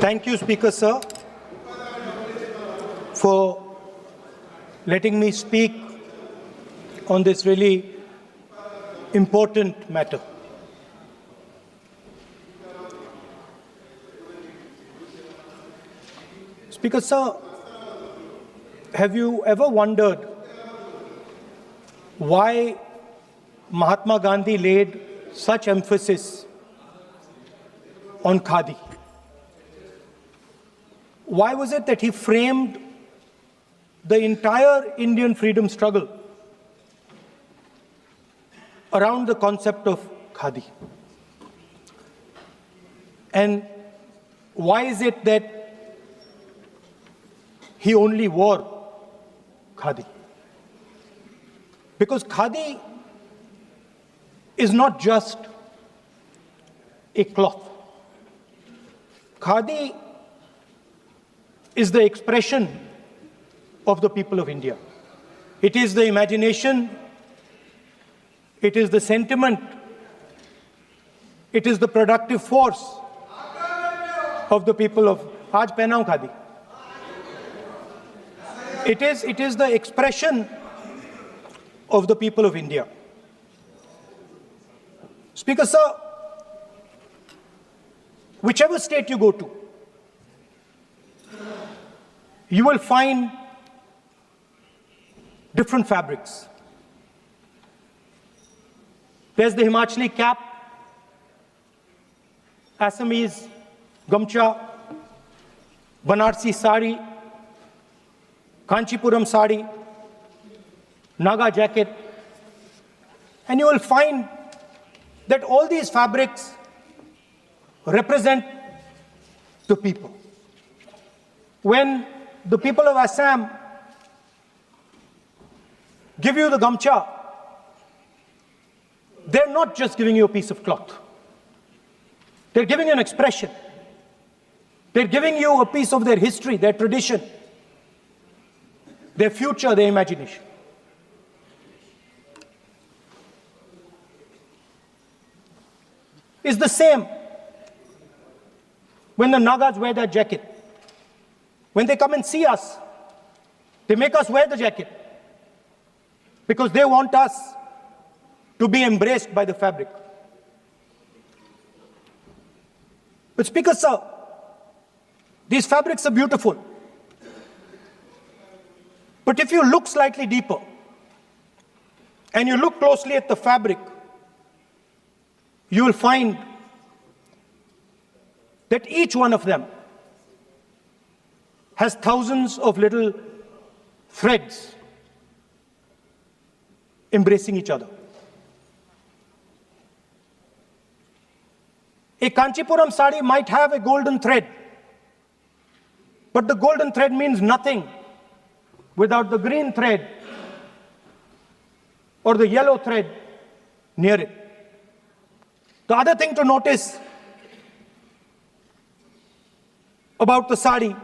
Thank you, Speaker Sir, for letting me speak on this really important matter. Speaker Sir, have you ever wondered why Mahatma Gandhi laid such emphasis on Khadi? Why was it that he framed the entire Indian freedom struggle around the concept of Khadi? And why is it that he only wore Khadi? Because Khadi is not just a cloth. Khadi is the expression of the people of India. It is the imagination, it is the sentiment, it is the productive force of the people of Aaj Pehnaun Khadi. It is the expression of the people of India. Speaker Sir, whichever state you go to, you will find different fabrics. There's the Himachali cap, Assamese gamcha, Banarsi sari, Kanchipuram sari, Naga jacket, and you will find that all these fabrics represent the people. When the people of Assam give you the gamcha, they're not just giving you a piece of cloth. They're giving you an expression. They're giving you a piece of their history, their tradition, their future, their imagination. It's the same when the Nagas wear that jacket. When they come and see us, they make us wear the jacket because they want us to be embraced by the fabric. But Speaker Sir, these fabrics are beautiful. But if you look slightly deeper and you look closely at the fabric, you will find that each one of them has thousands of little threads embracing each other. A Kanchipuram sari might have a golden thread, but the golden thread means nothing without the green thread or the yellow thread near it. The other thing to notice about the sari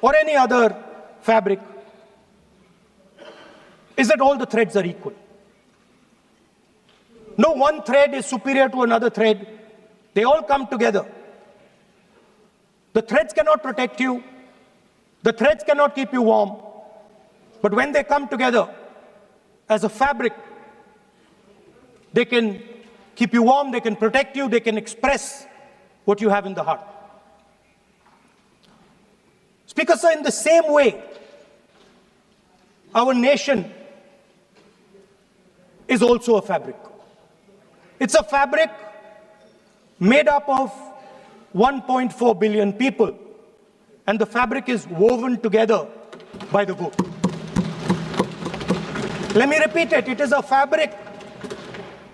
or any other fabric is that all the threads are equal. No one thread is superior to another thread. They all come together. The threads cannot protect you. The threads cannot keep you warm. But when they come together as a fabric, they can keep you warm, they can protect you, they can express what you have in the heart. Speaker Sir, in the same way, our nation is also a fabric. It's a fabric made up of 1.4 billion people, and the fabric is woven together by the vote. Let me repeat it. It is a fabric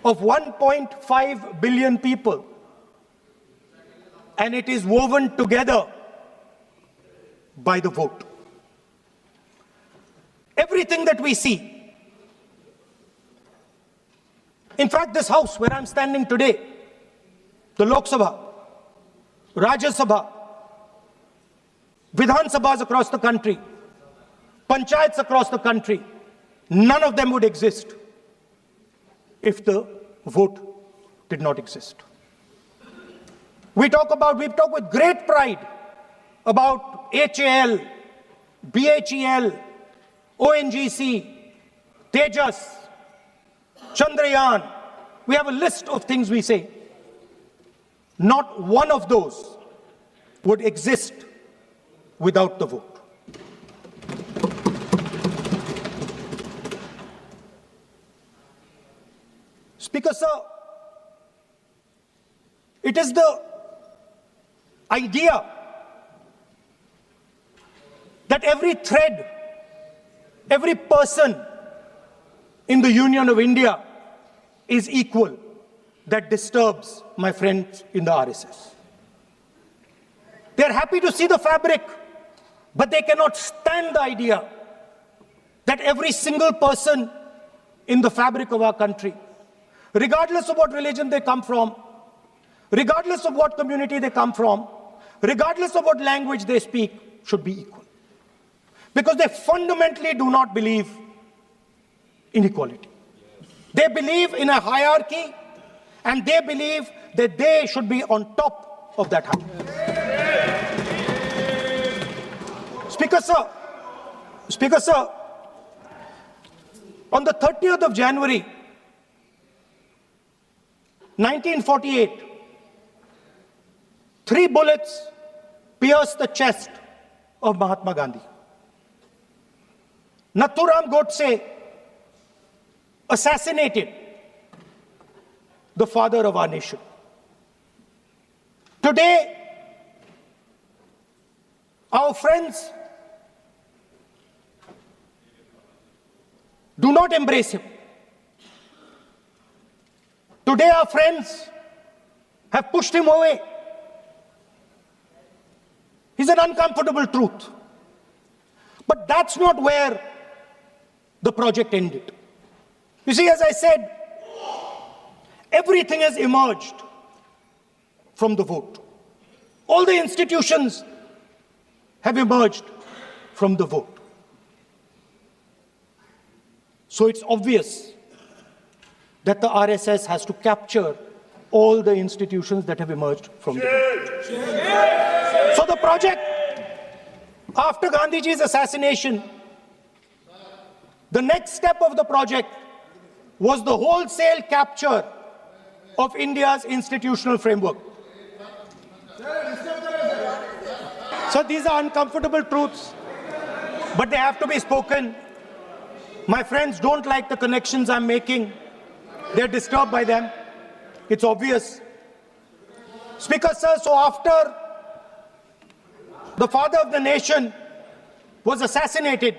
of 1.5 billion people, and it is woven together by the vote. Everything that we see, in fact, this house where I'm standing today, the Lok Sabha, Rajya Sabha, Vidhan Sabhas across the country, Panchayats across the country, none of them would exist if the vote did not exist. We talk with great pride about HAL, BHEL, ONGC, Tejas, Chandrayaan. We have a list of things we say. Not one of those would exist without the vote. Speaker, sir, it is the idea that every thread, every person in the Union of India is equal that disturbs my friends in the RSS. They are happy to see the fabric, but they cannot stand the idea that every single person in the fabric of our country, regardless of what religion they come from, regardless of what community they come from, regardless of what language they speak, should be equal. Because they fundamentally do not believe in equality. They believe in a hierarchy, and they believe that they should be on top of that hierarchy. Speaker, sir, on the 30th of January, 1948, 3 bullets pierced the chest of Mahatma Gandhi. Nathuram Godse assassinated the father of our nation. Today, our friends do not embrace him. Today, our friends have pushed him away. He's an uncomfortable truth. But that's not where the project ended. You see, as I said, everything has emerged from the vote. All the institutions have emerged from the vote. So it's obvious that the RSS has to capture all the institutions that have emerged from the vote. So the project, after Gandhiji's assassination, the next step of the project was the wholesale capture of India's institutional framework. So these are uncomfortable truths, but they have to be spoken. My friends don't like the connections I'm making. They're disturbed by them. It's obvious. Speaker, sir, so after the father of the nation was assassinated,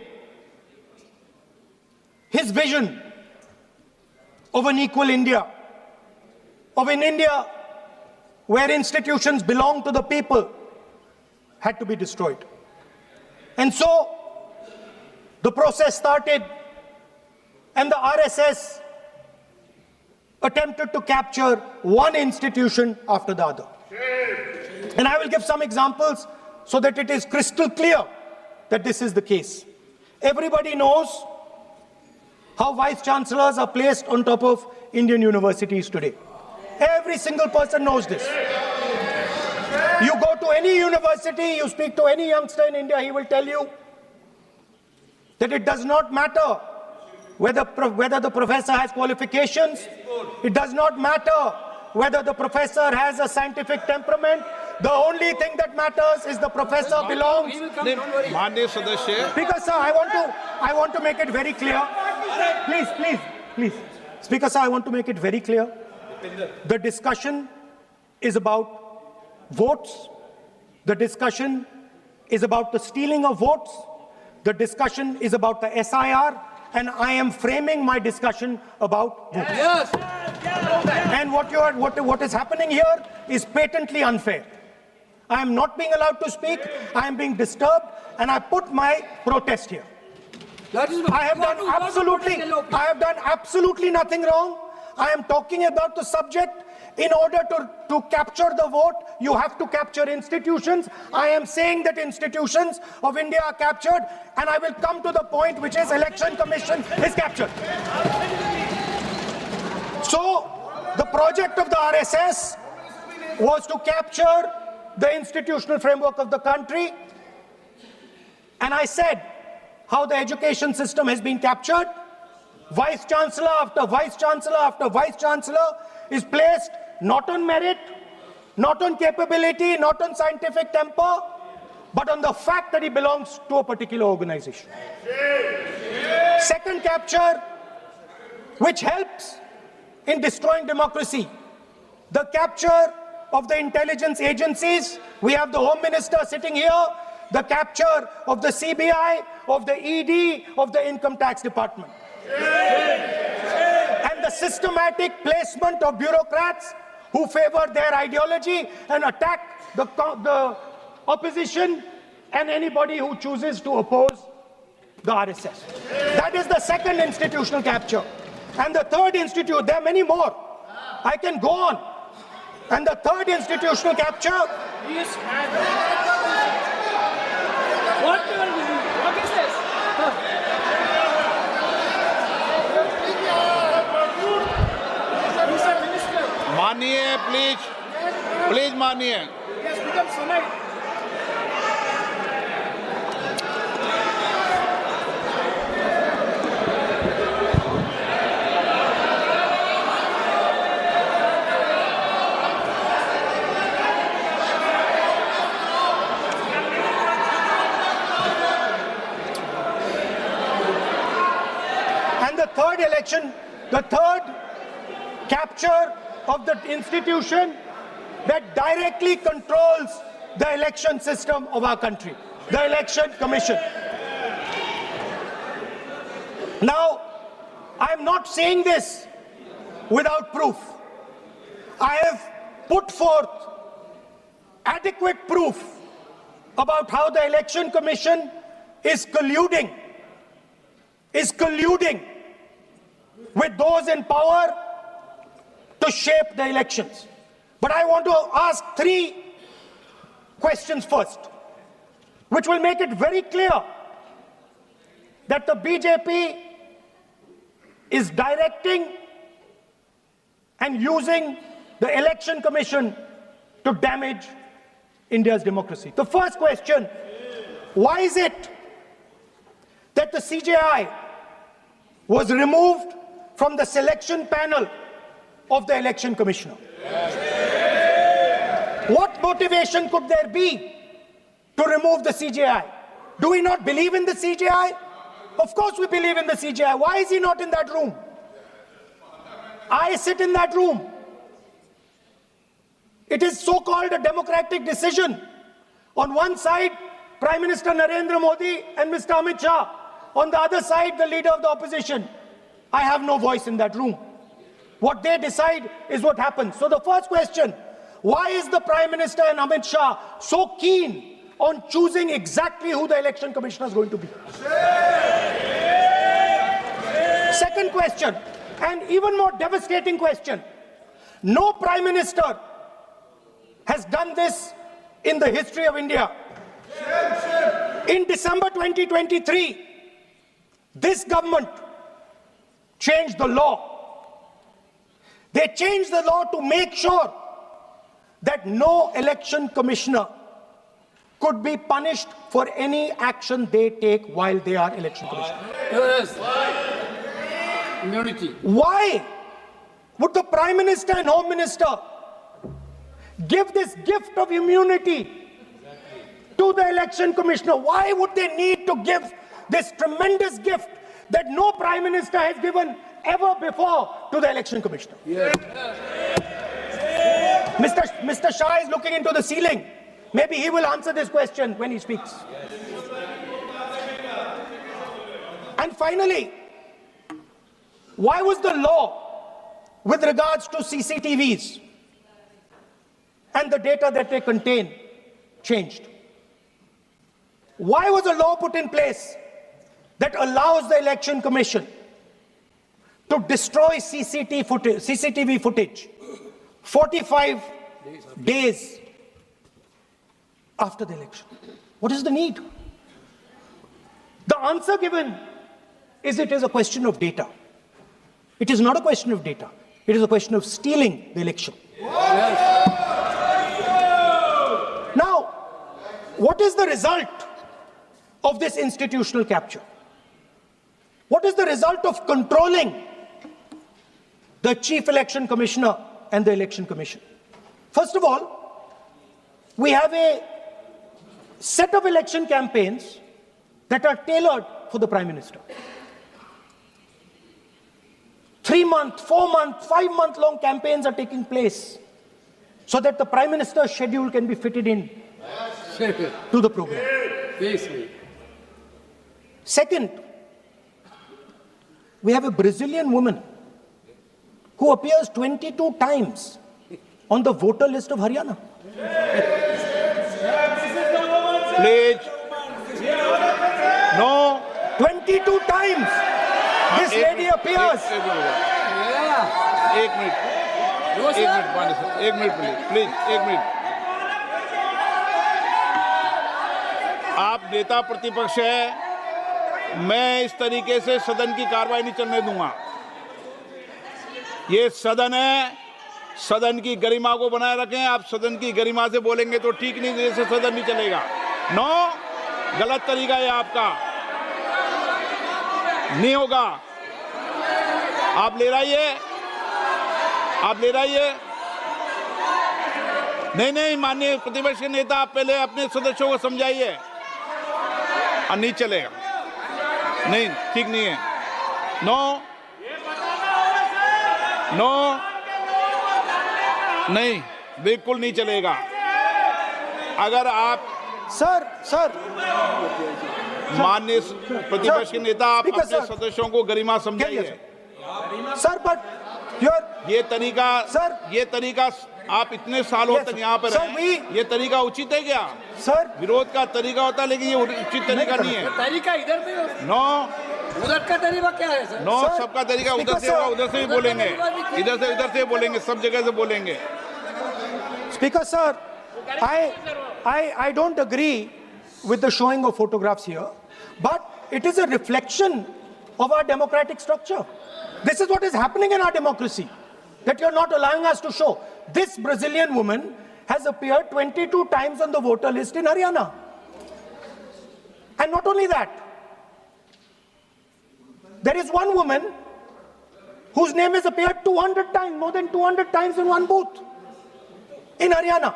his vision of an equal India, of an India where institutions belong to the people, had to be destroyed. And so the process started, and the RSS attempted to capture one institution after the other. And I will give some examples so that it is crystal clear that this is the case. Everybody knows how vice chancellors are placed on top of Indian universities today. Every single person knows this. You go to any university, you speak to any youngster in India, he will tell you that it does not matter whether the professor has qualifications. It does not matter whether the professor has a scientific temperament. The only thing that matters is the professor belongs. Speaker, sir, I want to make it very clear. Please. Speaker, sir, I want to make it very clear. The discussion is about votes. The discussion is about the stealing of votes. The discussion is about the SIR. And I am framing my discussion about votes. Yes. And what is happening here is patently unfair. I am not being allowed to speak. I am being disturbed, and I put my protest here. I have done absolutely nothing wrong. I am talking about the subject. In order to capture the vote, you have to capture institutions. I am saying that institutions of India are captured, and I will come to the point, which is Election Commission is captured. So the project of the RSS was to capture the institutional framework of the country, and I said how the education system has been captured. Vice Chancellor after Vice Chancellor after Vice Chancellor is placed not on merit, not on capability, not on scientific temper, but on the fact that he belongs to a particular organization. Second capture, which helps in destroying democracy, the capture of the intelligence agencies. We have the Home Minister sitting here, the capture of the CBI, of the ED, of the Income Tax Department. And the systematic placement of bureaucrats who favor their ideology and attack the opposition and anybody who chooses to oppose the RSS. That is the second institutional capture. And the third there are many more. I can go on. And the third institutional capture. What is this? Maniye, please. Please, Maniye. Yes, become Sonai. And the third election, the third capture of the institution that directly controls the election system of our country, the Election Commission. Now, I'm not saying this without proof. I have put forth adequate proof about how the Election Commission is colluding with those in power to shape the elections. But I want to ask three questions first, which will make it very clear that the BJP is directing and using the Election Commission to damage India's democracy. The first question, why is it that the CJI was removed from the selection panel of the Election Commissioner? What motivation could there be to remove the CJI? Do we not believe in the CJI? Of course we believe in the CJI. Why is he not in that room? I sit in that room. It is so-called a democratic decision. On one side, Prime Minister Narendra Modi and Mr. Amit Shah. On the other side, the leader of the opposition. I have no voice in that room. What they decide is what happens. So the first question, why is the Prime Minister and Amit Shah so keen on choosing exactly who the Election Commissioner is going to be? Second question, and even more devastating question, no Prime Minister has done this in the history of India. In December 2023, this government changed the law. They changed the law to make sure that no election commissioner could be punished for any action they take while they are election commissioner. Yes. Immunity. Why would the Prime Minister and Home Minister give this gift of immunity to the election commissioner? Why would they need to give this tremendous gift that no Prime Minister has given ever before to the election commissioner? Yes. Mr. Shah is looking into the ceiling. Maybe he will answer this question when he speaks. And finally, why was the law with regards to CCTVs and the data that they contain changed? Why was a law put in place that allows the Election Commission to destroy CCTV footage 45 days after the election? What is the need? The answer given is it is a question of data. It is not a question of data. It is a question of stealing the election. Yes. what is the result of this institutional capture? What is the result of controlling the Chief Election Commissioner and the Election Commission? First of all, we have a set of election campaigns that are tailored for the Prime Minister. 3-month, 4-month, 5-month long campaigns are taking place so that the Prime Minister's schedule can be fitted in to the program. Second, we have a Brazilian woman who appears 22 times on the voter list of Haryana. Please. No. 22 times this lady appears. एक minute please एक minute आप नेता प्रतिपक्ष है, मैं इस तरीके से सदन की कार्रवाई नहीं चलने दूंगा। ये सदन है, सदन की गरिमा को बनाए रखें। आप सदन की गरिमा से बोलेंगे तो ठीक नहीं, जैसे सदन नहीं चलेगा। नो, गलत तरीका है आपका, नहीं होगा। आप ले रहिए, आप ले रहिए। नहीं, माननीय प्रतिपक्ष के नेता, आप पहले अपने सदस्यों को समझाइए। नहीं चलेगा, नहीं, ठीक नहीं है। नो, नहीं, बिल्कुल नहीं चलेगा। अगर आप सर माननीय प्रतिपक्ष के नेता, आप अपने सदस्यों को गरिमा समझाइए। सर, बट ये तरीका आप इतने सालों तक यहाँ पर हैं, ये तरीका उचित है क्या? सर, विरोध का तरीका होता है, लेकिन ये उचित तरीका नहीं है। तरीका इधर भी हो, नो, उधर का तरीका क्या है सर? नो, सबका तरीका उधर से होगा, उधर से भी बोलेंगे, इधर से बोलेंगे, सब जगह से बोलेंगे। Speaker sir, I don't agree with the showing of photographs here, but it is a reflection of our democratic structure. This is what is happening in our democracy, that you're not allowing us to show. This Brazilian woman has appeared 22 times on the voter list in Haryana. And not only that, there is one woman whose name has appeared 200 times, more than 200 times in one booth in Haryana.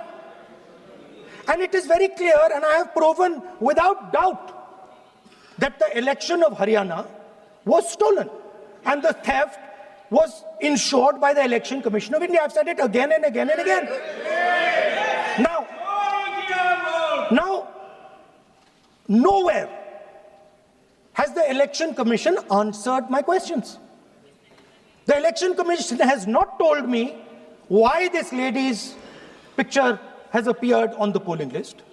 And it is very clear, and I have proven without doubt, that the election of Haryana was stolen. And the theft was ensured by the Election Commission of India. I've said it again and again and again. Now, nowhere has the Election Commission answered my questions. The Election Commission has not told me why this lady's picture has appeared on the polling list.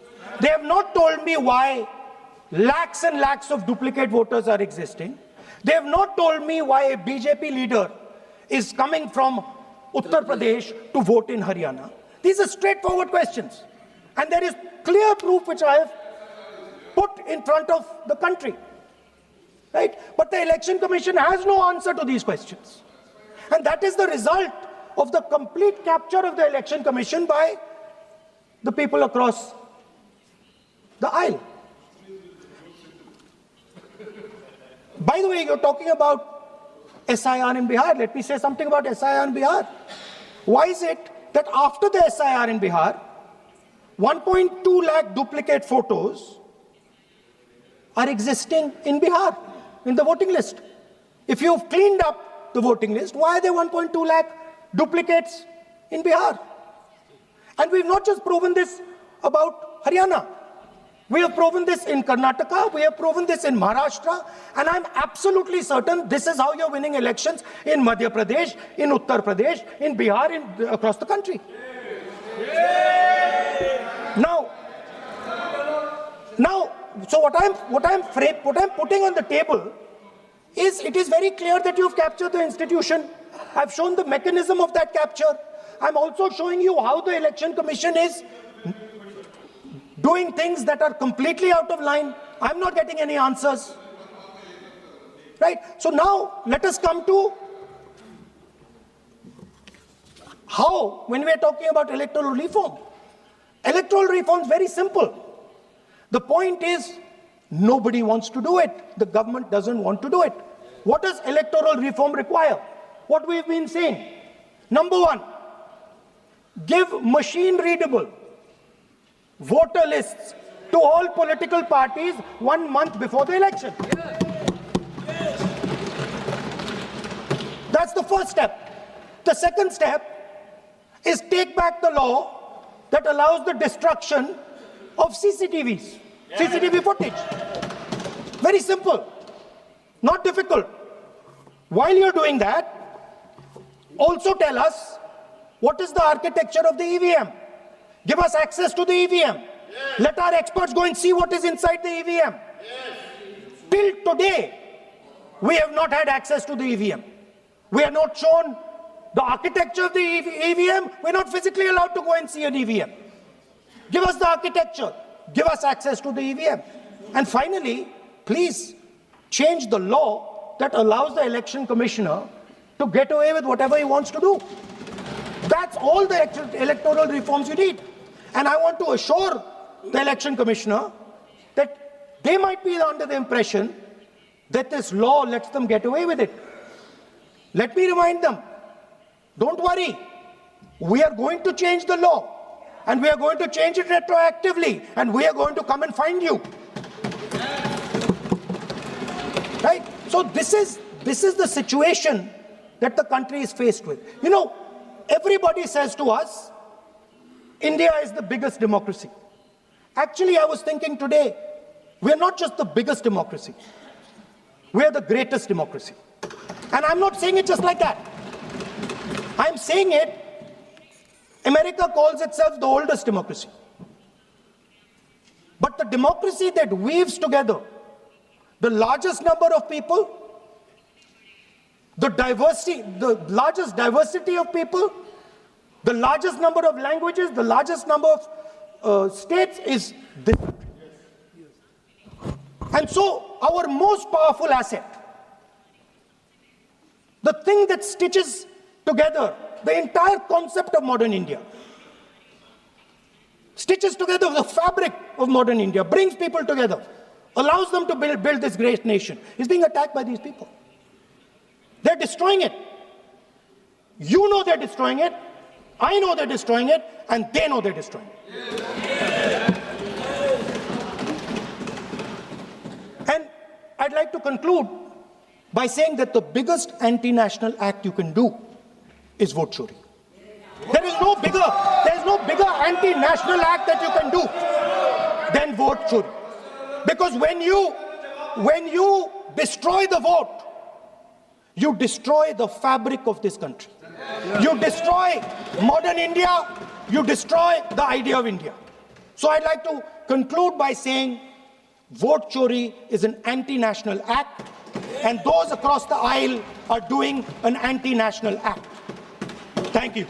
They have not told me why lakhs and lakhs of duplicate voters are existing. They have not told me why a BJP leader is coming from Uttar Pradesh to vote in Haryana. These are straightforward questions. And there is clear proof which I have put in front of the country. Right? But the Election Commission has no answer to these questions. And that is the result of the complete capture of the Election Commission by the people across the aisle. By the way, you're talking about SIR in Bihar. Let me say something about SIR in Bihar. Why is it that after the SIR in Bihar, 1.2 lakh duplicate photos are existing in Bihar, in the voting list? If you've cleaned up the voting list, why are there 1.2 lakh duplicates in Bihar? And we've not just proven this about Haryana. We have proven this in Karnataka, we have proven this in Maharashtra, and I'm absolutely certain this is how you're winning elections in Madhya Pradesh, in Uttar Pradesh, in Bihar, across the country. Now, so what I'm putting on the table is, it is very clear that you've captured the institution. I've shown the mechanism of that capture. I'm also showing you how the Election Commission is doing things that are completely out of line. I'm not getting any answers. Right? So now, let us come to how, when we are talking about electoral reform. Electoral reform is very simple. The point is, nobody wants to do it. The government doesn't want to do it. What does electoral reform require? What we've been saying. Number one, give machine-readable voter lists to all political parties 1 month before the election. That's the first step. The second step is take back the law that allows the destruction of CCTVs, CCTV footage. Very simple, not difficult. While you're doing that, also tell us what is the architecture of the EVM. Give us access to the EVM. Let our experts go and see what is inside the EVM. Till today, we have not had access to the EVM. We are not shown the architecture of the EVM. We're not physically allowed to go and see an EVM. Give us the architecture. Give us access to the EVM. And finally, please change the law that allows the election commissioner to get away with whatever he wants to do. That's all the electoral reforms you need. And I want to assure the election commissioner that they might be under the impression that this law lets them get away with it. Let me remind them, don't worry, we are going to change the law and we are going to change it retroactively and we are going to come and find you. Right? So this is the situation that the country is faced with. You know, everybody says to us, India is the biggest democracy. Actually, I was thinking today, we're not just the biggest democracy, we're the greatest democracy. And I'm not saying it just like that. I'm saying it, America calls itself the oldest democracy. But the democracy that weaves together the largest number of people, the largest diversity of people, the largest number of languages, the largest number of states is this country. And so our most powerful asset, the thing that stitches together the entire concept of modern India, stitches together the fabric of modern India, brings people together, allows them to build this great nation, is being attacked by these people. They're destroying it. You know they're destroying it, I know they're destroying it, and they know they're destroying it. And I'd like to conclude by saying that the biggest anti-national act you can do is vote chori. There is no bigger anti-national act that you can do than vote chori. Because when you destroy the vote, you destroy the fabric of this country. You destroy modern India, you destroy the idea of India. So I'd like to conclude by saying vote chori is an anti-national act, and those across the aisle are doing an anti-national act. Thank you.